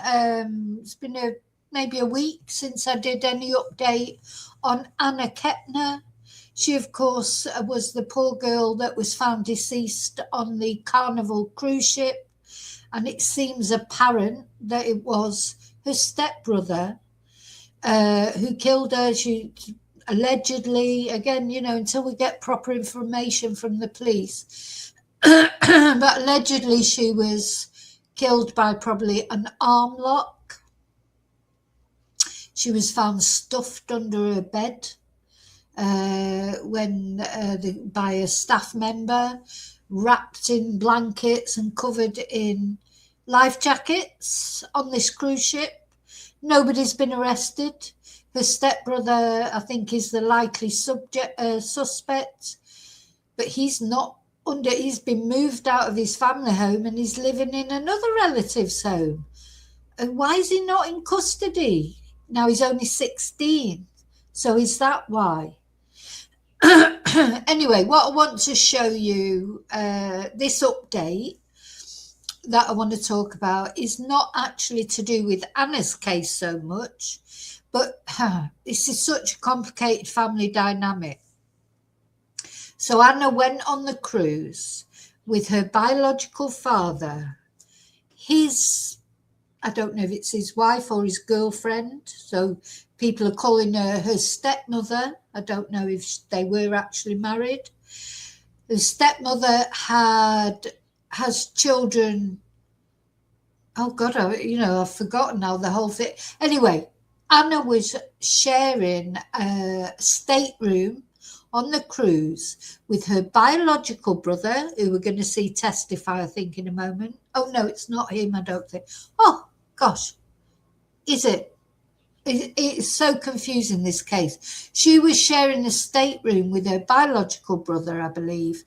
it's been maybe a week since I did any update on Anna Kepner. She, of course, was the poor girl that was found deceased on the Carnival cruise ship, and it seems apparent that it was her stepbrother who killed her. She allegedly, again, until we get proper information from the police, but allegedly she was killed by probably an arm lock. She was found stuffed under her bed by a staff member, wrapped in blankets and covered in life jackets on this cruise ship. Nobody's been arrested. Her stepbrother, I think, is the likely suspect, but he's been moved out of his family home and he's living in another relative's home. And why is he not in custody? Now he's only 16. So is that why? Anyway, what I want to show you, this update that I want to talk about is not actually to do with Anna's case so much, but this is such a complicated family dynamic. So Anna went on the cruise with her biological father, I don't know if it's his wife or his girlfriend, so people are calling her stepmother. I don't know if they were actually married. The stepmother has children. Oh God, I've forgotten now the whole thing. Anyway, Anna was sharing a stateroom on the cruise with her biological brother, who we're going to see testify, I think, in a moment. Oh no, it's not him, I don't think. Oh gosh, is it? It's so confusing, this case. She was sharing a stateroom with her biological brother, I believe,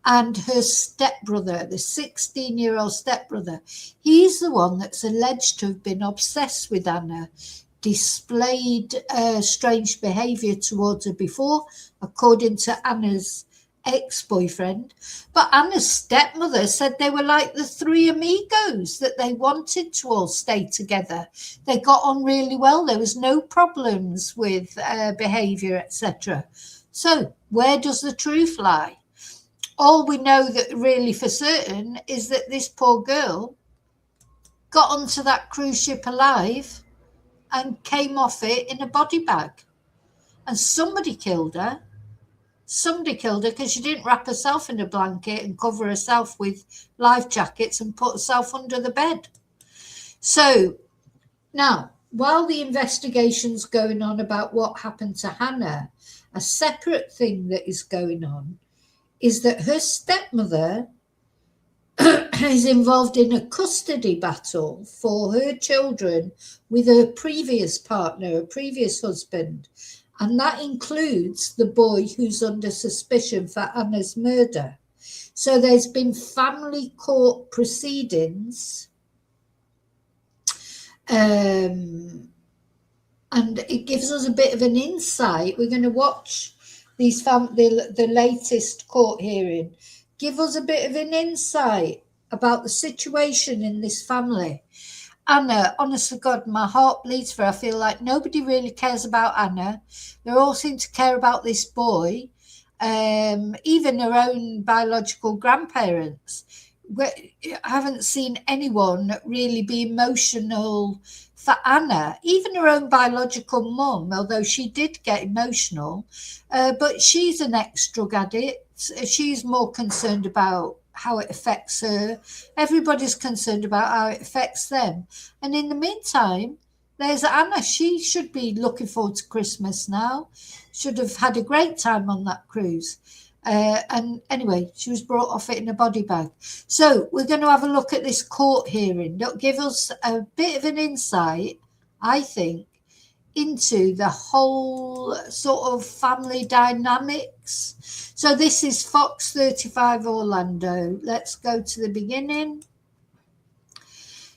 and her stepbrother, the 16-year-old stepbrother. He's the one that's alleged to have been obsessed with Anna, displayed strange behaviour towards her before, according to Anna's ex-boyfriend. But Anna's stepmother said they were like the three amigos, that they wanted to all stay together. They got on really well. There was no problems with behaviour, etc. So where does the truth lie? All we know that really for certain is that this poor girl got onto that cruise ship alive and came off it in a body bag. And somebody killed her. Somebody killed her because she didn't wrap herself in a blanket and cover herself with life jackets and put herself under the bed. So now, while the investigation's going on about what happened to Hannah, a separate thing that is going on is that her stepmother is involved in a custody battle for her children with her previous partner, her previous husband. And that includes the boy who's under suspicion for Anna's murder. So there's been family court proceedings, and it gives us a bit of an insight. We're going to watch the latest court hearing. Give us a bit of an insight about the situation in this family. Anna, honest to God, my heart bleeds for her. I feel like nobody really cares about Anna. They all seem to care about this boy, even her own biological grandparents. I haven't seen anyone really be emotional for Anna, even her own biological mum, although she did get emotional, but she's an ex-drug addict. She's more concerned about how it affects her. Everybody's concerned about how it affects them. And in the meantime, there's Anna. She should be looking forward to Christmas now. Should have had a great time on that cruise. And anyway, she was brought off it in a body bag. So we're going to have a look at this court hearing. That'll give us a bit of an insight, I think, into the whole sort of family dynamics. So this is Fox 35 Orlando. Let's go to the beginning.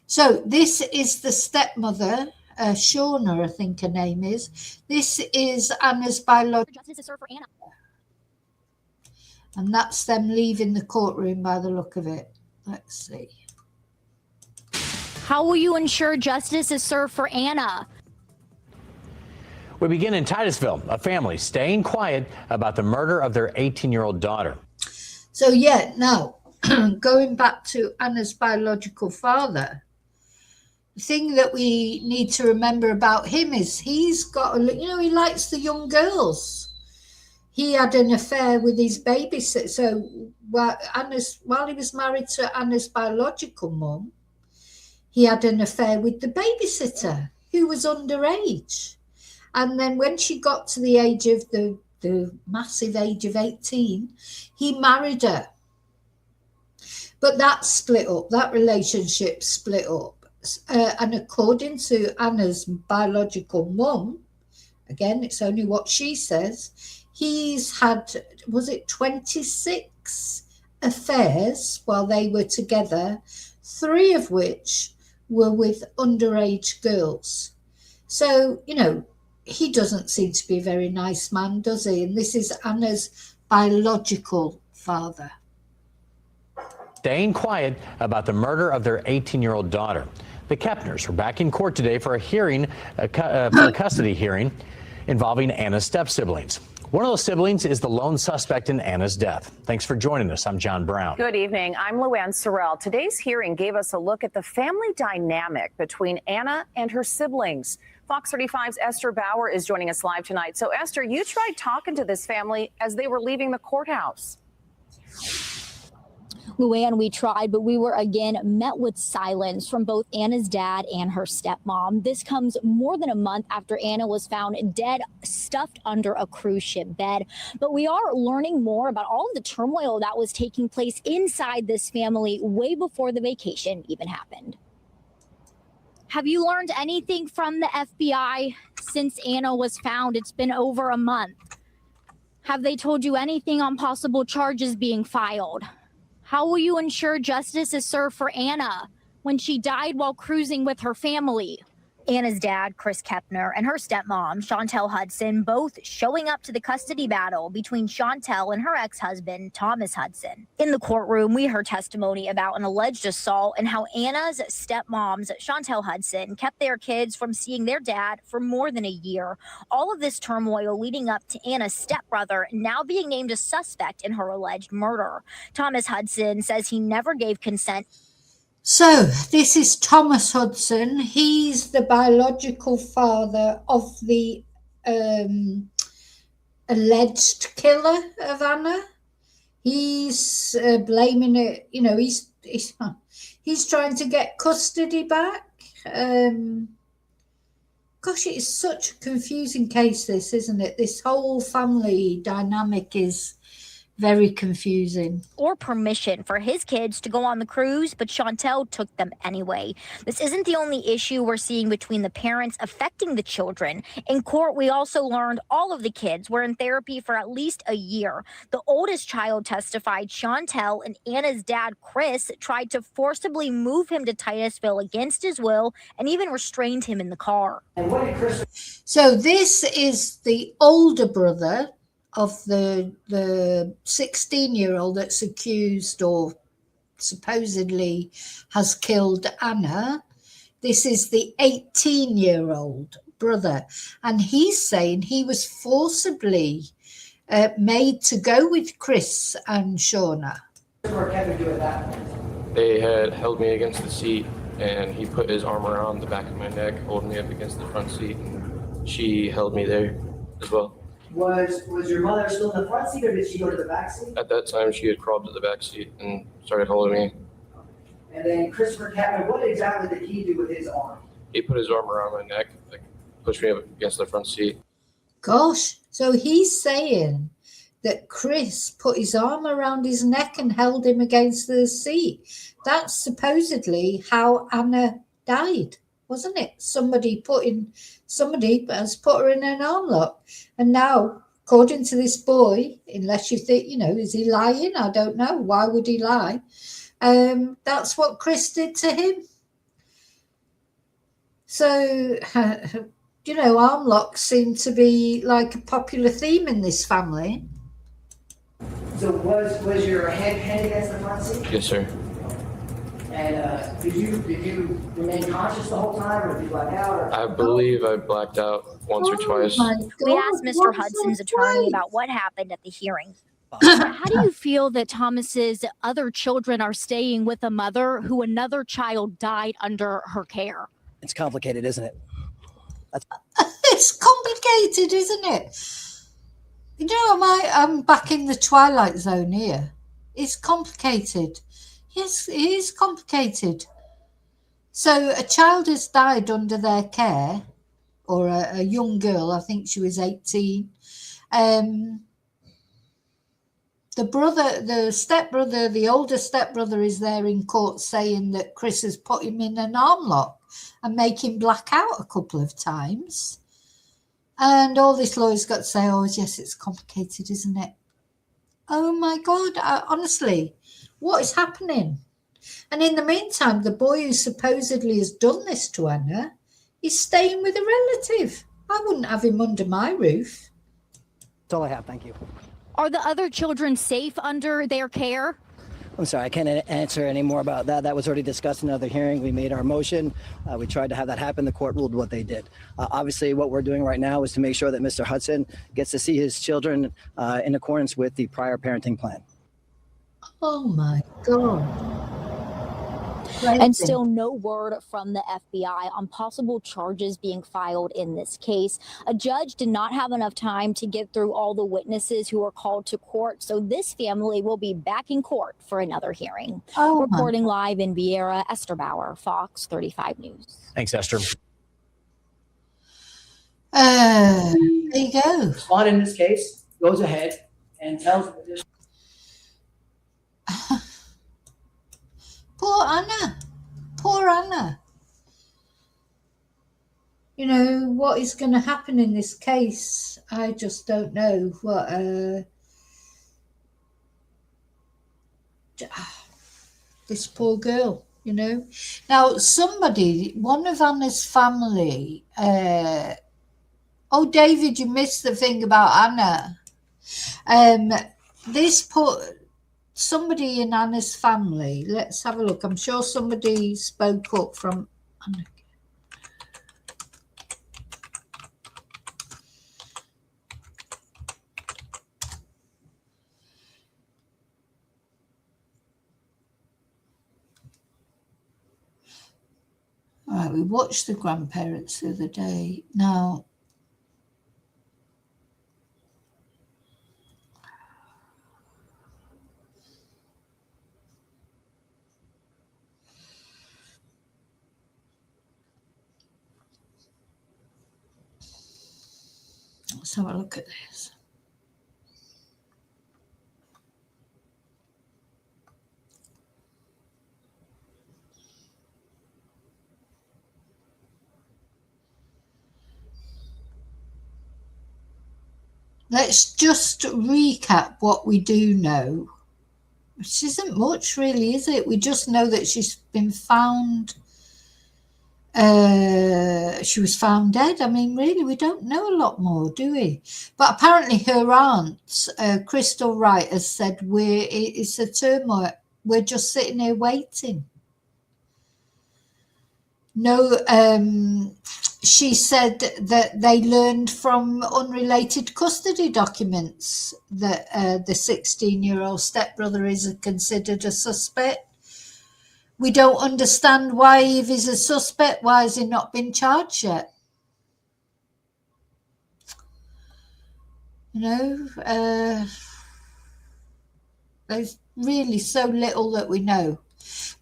So this is the stepmother, Shauna, I think her name is. This is Anna's biological. And that's them leaving the courtroom by the look of it. Let's see. How will you ensure justice is served for Anna? We begin in Titusville, a family staying quiet about the murder of their 18-year-old daughter. So yeah, now going back to Anna's biological father, the thing that we need to remember about him is he's got, he likes the young girls. He had an affair with his babysitter. So while he was married to Anna's biological mum, he had an affair with the babysitter who was underage. And then when she got to the age of the massive age of 18, he married her. But that split up, that relationship split up. And according to Anna's biological mum, again, it's only what she says, he's had, 26 affairs while they were together, 3 of which were with underage girls. So, he doesn't seem to be a very nice man, does he? And this is Anna's biological father. Staying quiet about the murder of their 18-year-old daughter. The Kepners were back in court today for a hearing, for a custody hearing involving Anna's step-siblings. One of those siblings is the lone suspect in Anna's death. Thanks for joining us. I'm John Brown. Good evening. I'm Luann Sorrell. Today's hearing gave us a look at the family dynamic between Anna and her siblings. Fox 35's Esther Bauer is joining us live tonight. So, Esther, you tried talking to this family as they were leaving the courthouse. Luann, we tried, but we were again met with silence from both Anna's dad and her stepmom. This comes more than a month after Anna was found dead, stuffed under a cruise ship bed. But we are learning more about all of the turmoil that was taking place inside this family way before the vacation even happened. Have you learned anything from the FBI since Anna was found? It's been over a month. Have they told you anything on possible charges being filed? How will you ensure justice is served for Anna when she died while cruising with her family? Anna's dad, Chris Kepner, and her stepmom, Chantel Hudson, both showing up to the custody battle between Chantel and her ex-husband, Thomas Hudson. In the courtroom, we heard testimony about an alleged assault and how Anna's stepmoms, Chantel Hudson, kept their kids from seeing their dad for more than a year. All of this turmoil leading up to Anna's stepbrother now being named a suspect in her alleged murder. Thomas Hudson says he never gave consent. So this is Thomas Hudson. He's the biological father of the alleged killer of Anna. He's blaming it, he's trying to get custody back. Gosh, it is such a confusing case, this, isn't it? This whole family dynamic is very confusing. Or permission for his kids to go on the cruise, but Chantel took them anyway. This isn't the only issue we're seeing between the parents affecting the children. In court, we also learned all of the kids were in therapy for at least a year. The oldest child testified Chantel and Anna's dad, Chris, tried to forcibly move him to Titusville against his will and even restrained him in the car. So this is the older brother of the 16-year-old that's accused or supposedly has killed Anna. This is the 18-year-old brother, and he's saying he was forcibly made to go with Chris and Shauna. They had held me against the seat, and he put his arm around the back of my neck, holding me up against the front seat, and she held me there as well. Was your mother still in the front seat, or did she go to the back seat? At that time, she had crawled to the back seat and started holding me. And then Christopher Kepner, what exactly did he do with his arm? He put his arm around my neck, pushed me up against the front seat. Gosh, so he's saying that Chris put his arm around his neck and held him against the seat. That's supposedly how Anna died, wasn't it? Somebody has put her in an arm lock. And now, according to this boy, unless you think, is he lying? I don't know. Why would he lie? That's what Chris did to him. So, arm locks seem to be like a popular theme in this family. So was your head pinned against the front seat? Yes, sir. And did you remain conscious the whole time, or did you black out? Or? I believe I blacked out once or twice. My God, We asked Mr. what's Hudson's that attorney like? about what happened at the hearing. How do you feel that Thomas's other children are staying with a mother who another child died under her care? It's complicated, isn't it? It's complicated, isn't it? You know, I'm back in the twilight zone here. It's complicated. Yes, it is complicated. So a child has died under their care, or a young girl, I think she was 18. The stepbrother, the older stepbrother, is there in court saying that Chris has put him in an arm lock and make him black out a couple of times. And all this lawyer's got to say, oh, yes, it's complicated, isn't it? Oh, my God, honestly, what is happening? And in the meantime, the boy who supposedly has done this to Anna is staying with a relative. I wouldn't have him under my roof. That's all I have. Thank you. Are the other children safe under their care? I'm sorry, I can't answer any more about that. That was already discussed in another hearing. We made our motion. We tried to have that happen. The court ruled what they did. Obviously, what we're doing right now is to make sure that Mr. Hudson gets to see his children in accordance with the prior parenting plan. Oh, my God. And still no word from the FBI on possible charges being filed in this case. A judge did not have enough time to get through all the witnesses who were called to court, so this family will be back in court for another hearing. Reporting live in Vieira, Esther Bauer, Fox 35 News. Thanks, Esther. There you go. Respond in this case, goes ahead and tells the petitioner. Poor Anna. Poor Anna. You know, what is going to happen in this case? I just don't know. What this poor girl, you know. Now, one of Anna's family, oh, David, you missed the thing about Anna. Somebody in Anna's family, let's have a look. I'm sure somebody spoke up from Anna. All right, we watched the grandparents the other day. Now, let's have a look at this. Let's just recap what we do know, which isn't much really, is it? We just know that she's been found. She was found dead. I mean, really, we don't know a lot more, do we? But apparently her aunt, Crystal Wright, has said it's a turmoil. We're just sitting here waiting. No, she said that they learned from unrelated custody documents that the 16-year-old stepbrother is considered a suspect. We don't understand why, if he's a suspect, why has he not been charged yet? You know, there's really so little that we know.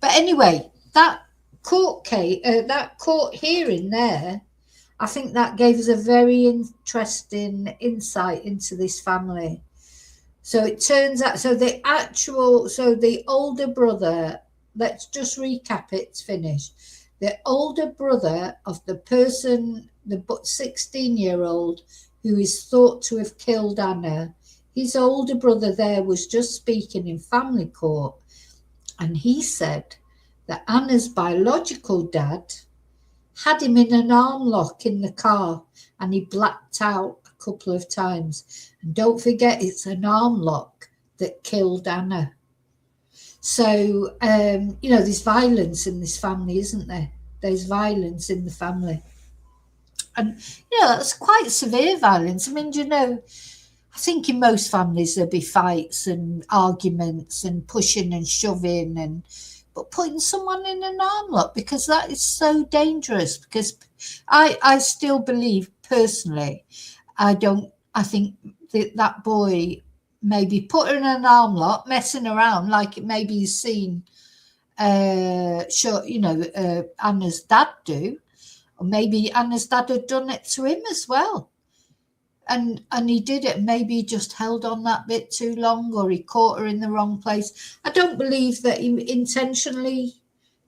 But anyway, that court case, that court hearing there, I think that gave us a very interesting insight into this family. So it turns out, the older brother, let's just recap it, it's finished. The older brother of the person, the 16-year-old who is thought to have killed Anna, his older brother there was just speaking in family court, and he said that Anna's biological dad had him in an arm lock in the car and he blacked out a couple of times. And don't forget, it's an arm lock that killed Anna. So, there's violence in this family, isn't there? There's violence in the family. And, that's quite severe violence. I mean, I think in most families there'll be fights and arguments and pushing and shoving, but putting someone in an arm lock, because that is so dangerous. Because I still believe personally, I think that boy maybe put her in an arm lock, messing around like maybe he's seen Anna's dad do, or maybe Anna's dad had done it to him as well. And he did it. Maybe he just held on that bit too long, or he caught her in the wrong place. I don't believe that he intentionally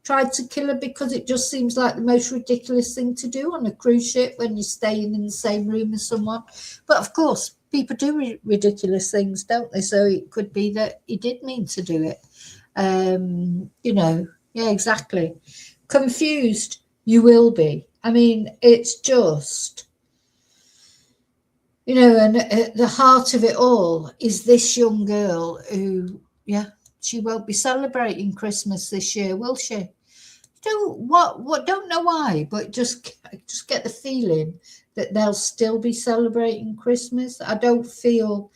tried to kill her, because it just seems like the most ridiculous thing to do on a cruise ship when you're staying in the same room as someone. But of course, people do ridiculous things, don't they? So it could be that he did mean to do it. Yeah, exactly. Confused, you will be. I mean, it's just, and at the heart of it all is this young girl who, she won't be celebrating Christmas this year, will she? Don't know why, but just get the feeling that they'll still be celebrating Christmas. I don't feel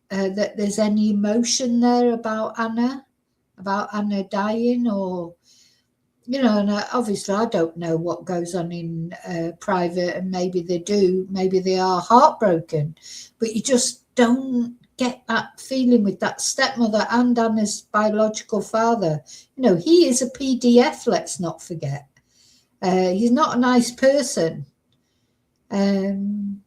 that there's any emotion there about Anna dying, or and obviously I don't know what goes on in private, and maybe they do, maybe they are heartbroken, but you just don't get that feeling with that stepmother and Anna's biological father. He is a PDF, let's not forget. He's not a nice person. And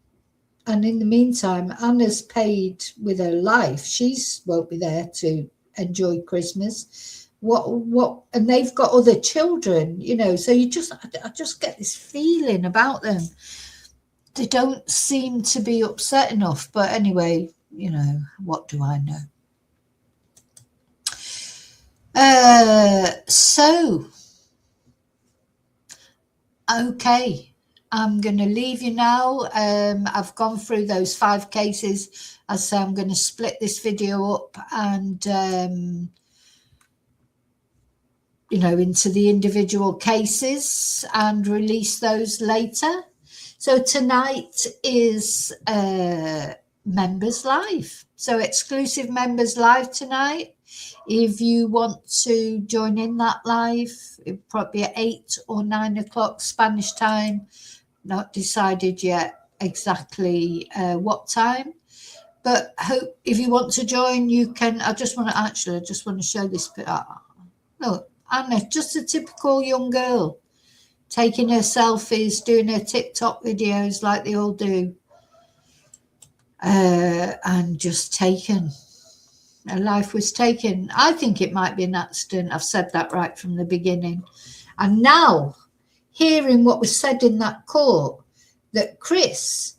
in the meantime, Anna's paid with her life. She won't be there to enjoy Christmas. And they've got other children, so I just get this feeling about them. They don't seem to be upset enough. But anyway, what do I know? Okay, I'm going to leave you now. I've gone through those 5 cases. As I say, I'm going to split this video up and, into the individual cases and release those later. So tonight is Members Live. So exclusive Members Live tonight. If you want to join in that live, it'll probably be at 8 or 9 o'clock Spanish time. Not decided yet exactly what time. But if you want to join, you can. I just want to show this bit. Look, Anna, just a typical young girl, taking her selfies, doing her TikTok videos like they all do. And just taken. Her life was taken. I think it might be an accident. I've said that right from the beginning. And now, hearing what was said in that court, that Chris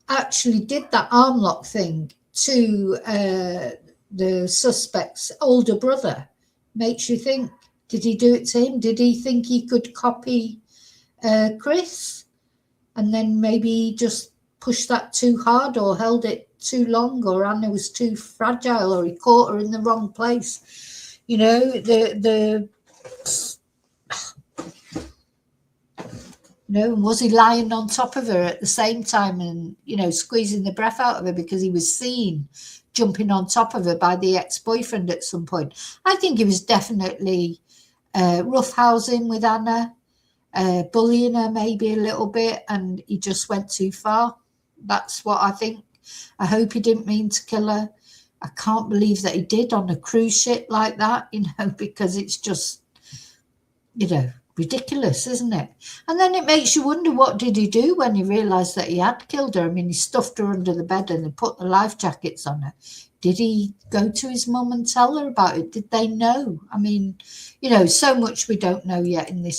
actually did that arm lock thing to the suspect's older brother, makes you think, did he do it to him? Did he think he could copy Chris? And then maybe he just pushed that too hard, or held it too long, or Anna was too fragile, or he caught her in the wrong place. Was he lying on top of her at the same time and, squeezing the breath out of her because he was seen jumping on top of her by the ex-boyfriend at some point? I think he was definitely roughhousing with Anna, bullying her maybe a little bit, and he just went too far. That's what I think. I hope he didn't mean to kill her. I can't believe that he did on a cruise ship like that, because it's just, ridiculous, isn't it? And then it makes you wonder, what did he do when he realised that he had killed her? I mean, he stuffed her under the bed and he put the life jackets on her. Did he go to his mum and tell her about it? Did they know? I mean, so much we don't know yet in this